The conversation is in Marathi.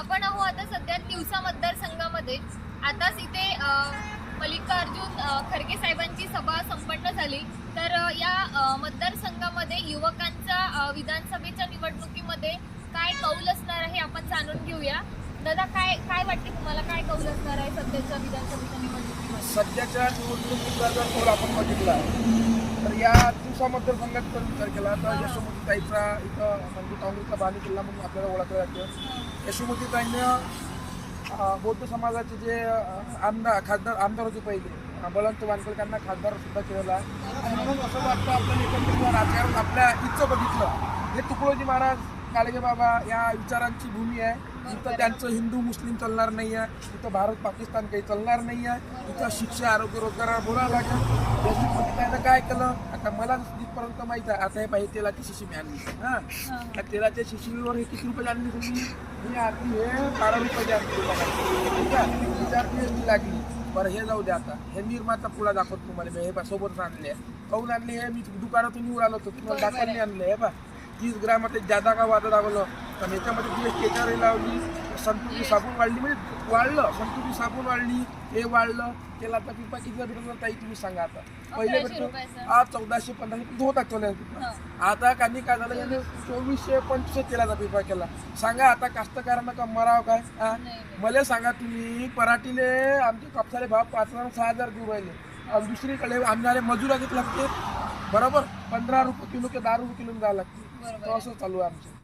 आपण आहो आता सध्या तिवसा मतदारसंघामध्ये. आताच इथे मल्लिकार्जुन खरगे साहेबांची सभा संपन्न झाली. तर या मतदारसंघामध्ये युवकांचा विधानसभेच्या निवडणुकीमध्ये काय कौल असणार आहे आपण जाणून घेऊया. दादा, काय काय वाटते तुम्हाला, काय कौल असणार आहे सध्याच्या विधानसभेच्या निवडणुकीमध्ये? सध्याच्या निवडणुकीचा जर कौल आपण बघितला तर या तिवसा मतदारसंघात जर विचार केला तर यशोमतीताईचा इथं म्हणजे काँग्रेसचा बाणी किल्ला म्हणून आपल्याला ओळखलं जातं. यशोमतीताईनं बौद्ध समाजाचे जे खासदार आमदार होते पहिले बळवंत वानखडे त्यांना खासदार सुद्धा केलेला आहे. आणि म्हणून असं वाटतं आपल्याला एकंदरीत राजकारण आपल्या इथं बघितलं हे तुकडोजी महाराज काळगे बाबा या विचारांची भूमी आहे. इथं त्यांचं हिंदू मुस्लिम चालणार नाही आहे, इथं भारत पाकिस्तान काही चालणार नाही आहे, इथं शिक्षा आरोग्य रोजगारावर बोलावं लागेल. यशोमतीताईनं काय केलं आता मला जिथपर्यंत माहीत आहे. आता हे पाहिजे तेलाची शिशी मी आणली त्या तेलाच्या शिशीवर हे किती रुपये आणली तुम्ही? मी आणली हे 12 रुपयाची आणली ठीक आहे. विद्यार्थी लागली बरं हे जाऊ द्या. आता हे निर्माता पुढा दाखवतो तुम्हाला मी हे सोबतच आणले काऊन आणली हे मी दुकानातून निवड आलो होतो तुम्हाला दाखवून आणलं हे 30 ग्रामातले जादा का वादा दाखवलं पण याच्यामध्ये GST याच्यावर लावली. संतुरी साबण वाढली म्हणजे वाढलं संतुरी साबण वाढली हे वाढलं. तेलाचा पिपा कितीला भेटतो ताई तुम्ही सांगा. आता पहिले भेटतो 1400-1500 होता चोल्या. आता काही काय झालं याने 2400-2500 तेलाचा पिपा केला. सांगा आता कास्तकारांना का मराव काय? मला सांगा तुम्ही पराठीले आमचे कापसाले भाव 5,000-6,000 देऊ राहिले आणि दुसरीकडे आमच्याकडे मजुरा घेतला लागते बरोबर 15 रुपये किलो की 10 रुपये किलो द्यावं लागते. असं चालू आहे आमचं.